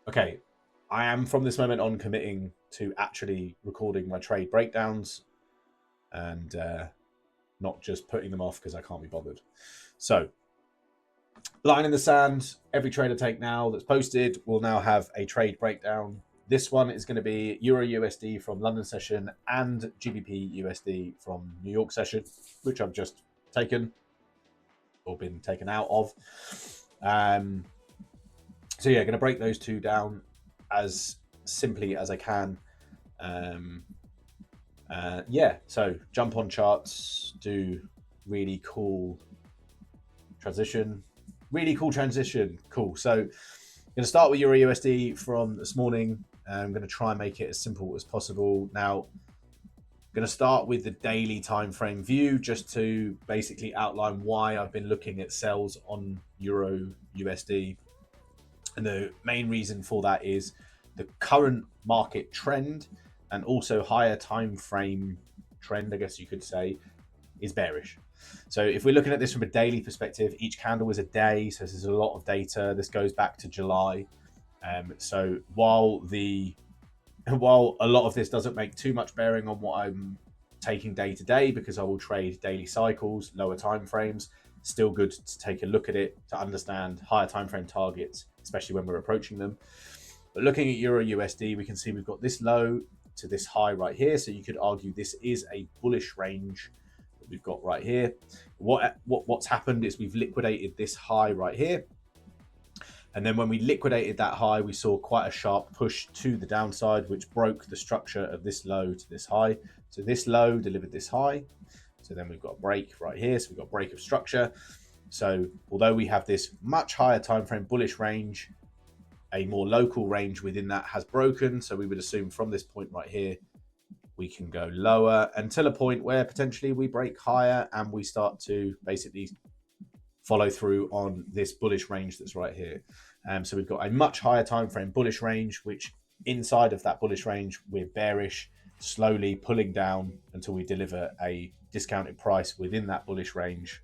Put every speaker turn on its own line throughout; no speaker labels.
Okay, I am from this moment on committing to actually recording my trade breakdowns and not just putting them off because I can't be bothered. So, line in the sand, every trade I take now that's posted will now have a trade breakdown. This one is going to be Euro USD from London session and GBP USD from New York session, which I've just taken or been taken out of. So yeah, going to break those two down as simply as I can. Um, yeah, so jump on charts, do really cool transition. Really cool transition. Cool. So I'm going to start with Euro USD from this morning. I'm going to try and make it as simple as possible. Now, I'm going to start with the daily time frame view just to basically outline why I've been looking at sells on Euro USD. And the main reason for that is the current market trend and also higher time frame trend, I guess you could say, is bearish. So if we're looking at this from a daily perspective, each candle is a day. So this is a lot of data. This goes back to July. So while a lot of this doesn't make too much bearing on what I'm taking day to day, because I will trade daily cycles, lower time frames, still good to take a look at it to understand higher time frame targets, especially when we're approaching them. But looking at Euro USD, we can see we've got this low to this high right here. So you could argue this is a bullish range that we've got right here. What's happened is we've liquidated this high right here. And then when we liquidated that high, we saw quite a sharp push to the downside, which broke the structure of this low to this high. So this low delivered this high. So then we've got a break right here. So we've got a break of structure. So although we have this much higher time frame bullish range, a more local range within that has broken. So we would assume from this point right here, we can go lower until a point where potentially we break higher and we start to basically follow through on this bullish range that's right here. So we've got a much higher time frame bullish range, which inside of that bullish range, we're bearish, slowly pulling down until we deliver a discounted price within that bullish range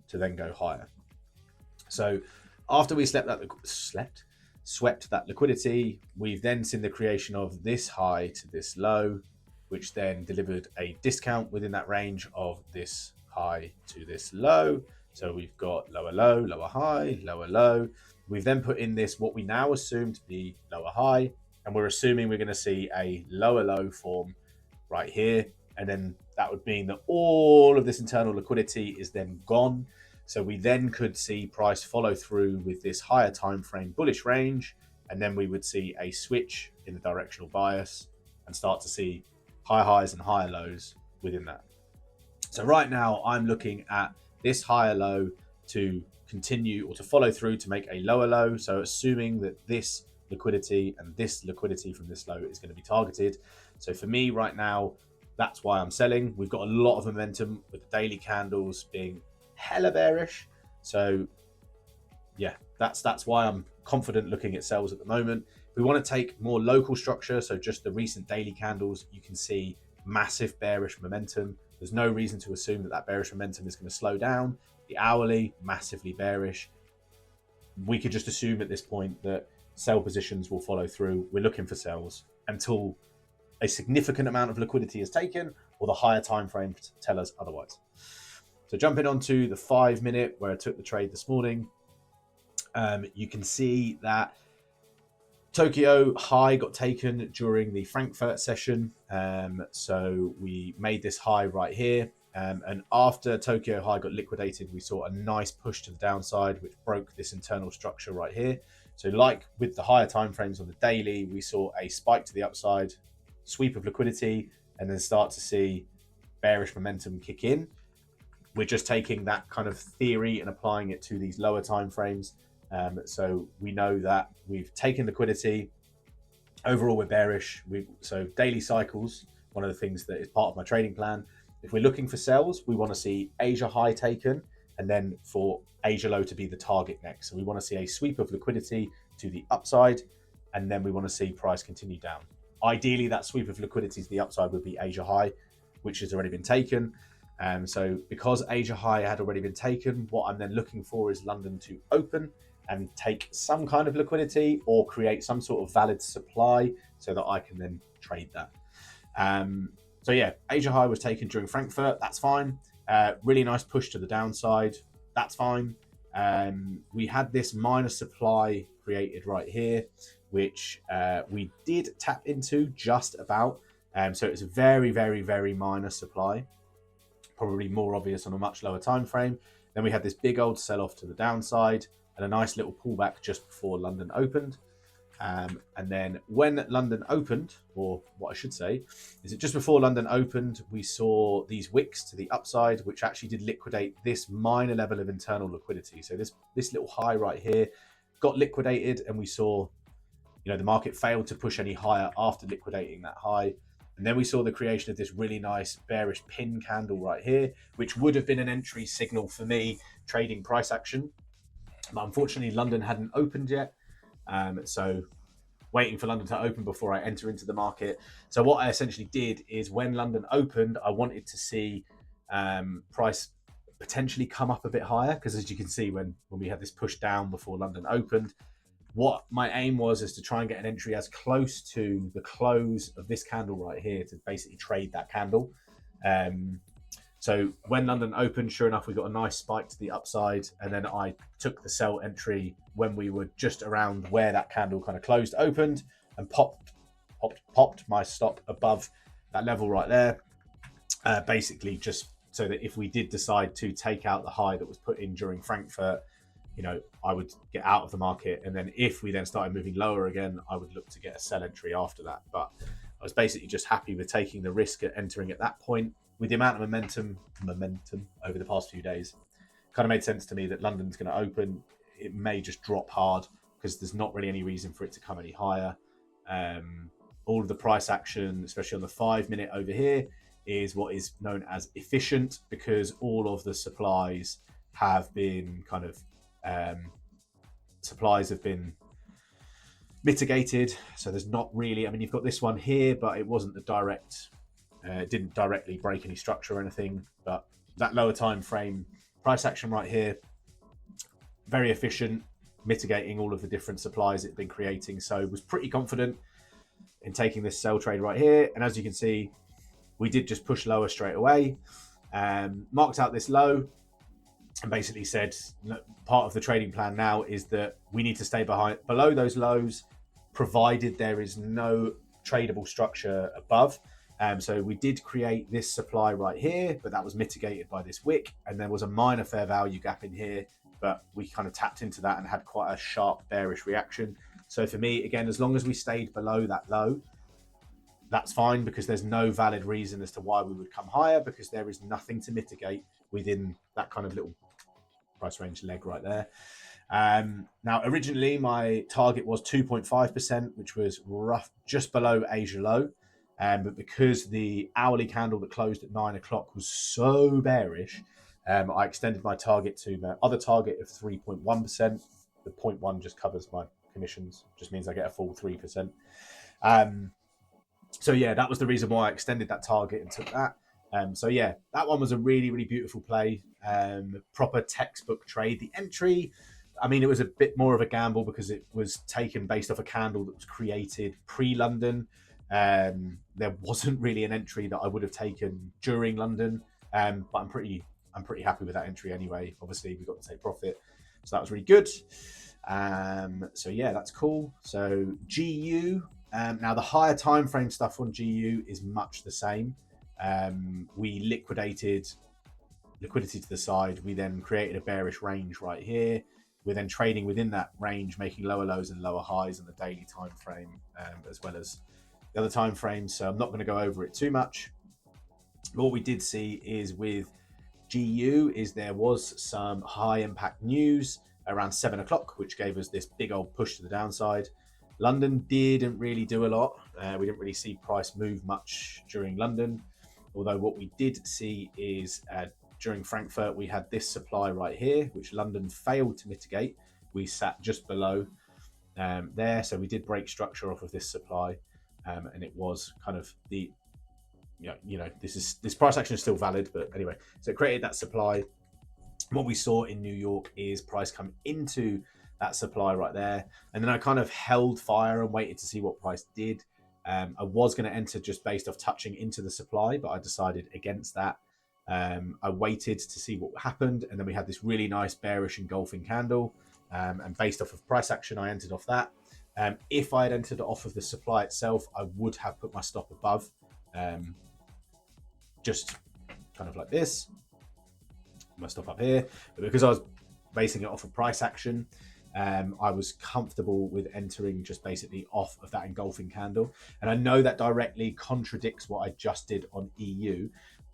to then go higher. So after we swept that liquidity, we've then seen the creation of this high to this low, which then delivered a discount within that range of this high to this low. So we've got lower low, lower high, lower low. We've then put in this, what we now assume to be lower high, and we're assuming we're going to see a lower low form right here. And then that would mean that all of this internal liquidity is then gone. So we then could see price follow through with this higher time frame bullish range, and then we would see a switch in the directional bias and start to see higher highs and higher lows within that. So right now I'm looking at this higher low to continue or to follow through to make a lower low. So assuming that this liquidity and this liquidity from this low is going to be targeted. So for me right now, that's why I'm selling. We've got a lot of momentum with the daily candles being hella bearish. So yeah, that's why I'm confident looking at sells at the moment. If we want to take more local structure, so just the recent daily candles, you can see massive bearish momentum. There's no reason to assume that that bearish momentum is going to slow down. The hourly, massively bearish. We could just assume at this point that sell positions will follow through. We're looking for sells until a significant amount of liquidity is taken or the higher time frames tell us otherwise. So jumping onto the 5 minute where I took the trade this morning, you can see that Tokyo high got taken during the Frankfurt session. So we made this high right here. And after Tokyo high got liquidated, we saw a nice push to the downside, which broke this internal structure right here. So like with the higher timeframes on the daily, we saw a spike to the upside, sweep of liquidity, and then start to see bearish momentum kick in. We're just taking that kind of theory and applying it to these lower timeframes. So we know that we've taken liquidity. Overall, we're bearish. So daily cycles, one of the things that is part of my trading plan. If we're looking for sells, we want to see Asia high taken, and then for Asia low to be the target next. So we want to see a sweep of liquidity to the upside, and then we want to see price continue down. Ideally, that sweep of liquidity to the upside would be Asia high, which has already been taken. So because Asia high had already been taken, what I'm then looking for is London to open and take some kind of liquidity or create some sort of valid supply so that I can then trade that. So yeah, Asia high was taken during Frankfurt. That's fine. Really nice push to the downside. That's fine. We had this minor supply created right here, which we did tap into just about. So it's a very, very, very minor supply, probably more obvious on a much lower time frame. Then we had this big old sell-off to the downside and a nice little pullback just before London opened. And then when London opened, or what I should say, is that just before London opened, we saw these wicks to the upside, which actually did liquidate this minor level of internal liquidity. So this little high right here got liquidated, and we saw, the market failed to push any higher after liquidating that high. And then we saw the creation of this really nice bearish pin candle right here, which would have been an entry signal for me trading price action. But unfortunately, London hadn't opened yet. So waiting for London to open before I enter into the market. So what I essentially did is when London opened, I wanted to see price potentially come up a bit higher, because as you can see, when we had this push down before London opened, what my aim was is to try and get an entry as close to the close of this candle right here to basically trade that candle. So when London opened, sure enough, we got a nice spike to the upside, and then I took the sell entry when we were just around where that candle kind of closed, opened, and popped my stop above that level right there. Basically, just so that if we did decide to take out the high that was put in during Frankfurt, I would get out of the market, and then if we then started moving lower again, I would look to get a sell entry after that. But I was basically just happy with taking the risk at entering at that point. With the amount of momentum over the past few days, kind of made sense to me that London's going to open. It may just drop hard because there's not really any reason for it to come any higher. All of the price action, especially on the 5 minute over here, is what is known as efficient, because all of the supplies have been mitigated. So there's not really, you've got this one here, but it wasn't the direct, it didn't directly break any structure or anything. But that lower time frame price action right here, very efficient, mitigating all of the different supplies it's been creating. So was pretty confident in taking this sell trade right here. And as you can see, we did just push lower straight away, marked out this low, and basically said, part of the trading plan now is that we need to stay below those lows, provided there is no tradable structure above. So we did create this supply right here, but that was mitigated by this wick, and there was a minor fair value gap in here, but we kind of tapped into that and had quite a sharp bearish reaction. So for me, again, as long as we stayed below that low, that's fine, because there's no valid reason as to why we would come higher, because there is nothing to mitigate within that kind of little price range leg right there. Now, originally my target was 2.5%, which was rough, just below Asia low. But because the hourly candle that closed at 9 o'clock was so bearish, I extended my target to my other target of 3.1%. The 0.1 just covers my commissions, just means I get a full 3%. So yeah, that was the reason why I extended that target and took that. So yeah, that one was a really, really beautiful play. Proper textbook trade. The entry, it was a bit more of a gamble because it was taken based off a candle that was created pre-London. There wasn't really an entry that I would have taken during London, but I'm pretty happy with that entry anyway. Obviously, we got to take profit, so that was really good. So yeah, that's cool. So GU. Now the higher time frame stuff on GU is much the same. We liquidated liquidity to the side. We then created a bearish range right here. We're then trading within that range, making lower lows and lower highs in the daily time frame, as well as the other time frames. So I'm not going to go over it too much. But what we did see is with GU is there was some high impact news around 7 o'clock, which gave us this big old push to the downside. London didn't really do a lot. We didn't really see price move much during London. Although what we did see is during Frankfurt, we had this supply right here, which London failed to mitigate. We sat just below there. So we did break structure off of this supply. And it was kind of the, this price action is still valid, but anyway, so it created that supply. What we saw in New York is price come into that supply right there. And then I kind of held fire and waited to see what price did. I was going to enter just based off touching into the supply, but I decided against that. I waited to see what happened, and then we had this really nice bearish engulfing candle. And based off of price action, I entered off that. If I had entered off of the supply itself, I would have put my stop above, just kind of like this. My stop up here, but because I was basing it off of price action, I was comfortable with entering just basically off of that engulfing candle. And I know that directly contradicts what I just did on EU,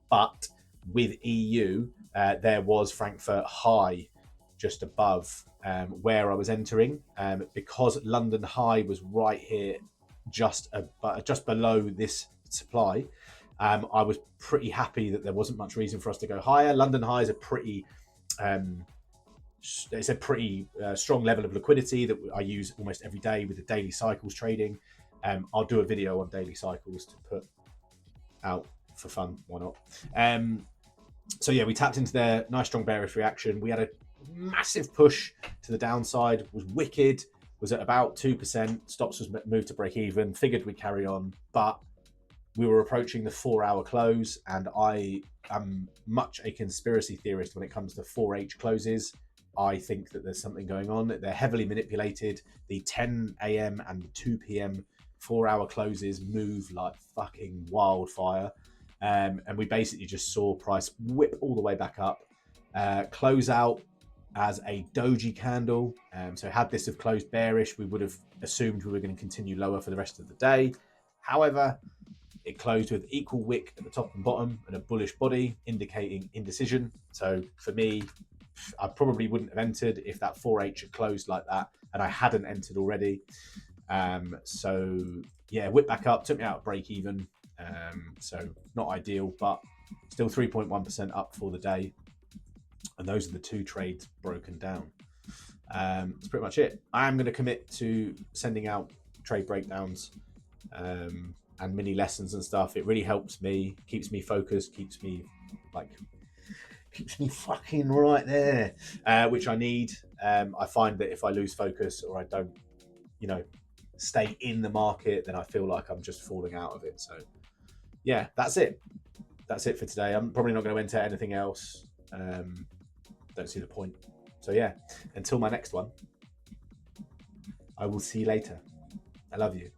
but with EU, there was Frankfurt high just above where I was entering, because London high was right here, just below this supply. I was pretty happy that there wasn't much reason for us to go higher. London high is a pretty strong level of liquidity that I use almost every day with the daily cycles trading. I'll do a video on daily cycles to put out for fun. Why not? So yeah, we tapped into their nice strong bearish reaction. We had a massive push to the downside. Was wicked. Was at about 2%. Stops was moved to break even. Figured we'd carry on, but we were approaching the 4-hour close, and I am much a conspiracy theorist when it comes to 4H closes. I think that there's something going on. They're heavily manipulated. The 10 a.m. and 2 p.m. 4-hour closes move like fucking wildfire. And we basically just saw price whip all the way back up. Close out as a doji candle. So had this have closed bearish, we would have assumed we were going to continue lower for the rest of the day. However, it closed with equal wick at the top and bottom and a bullish body, indicating indecision. So for me, I probably wouldn't have entered if that 4H had closed like that and I hadn't entered already. So yeah, whipped back up, took me out of break even. So not ideal, but still 3.1% up for the day. And those are the two trades broken down. That's pretty much it. I am going to commit to sending out trade breakdowns and mini lessons and stuff. It really helps me, keeps me focused, keeps me fucking right there, which I need. I find that if I lose focus or I don't, stay in the market, then I feel like I'm just falling out of it. So yeah, that's it. That's it for today. I'm probably not going to enter anything else. Don't see the point. So yeah, until my next one, I will see you later. I love you.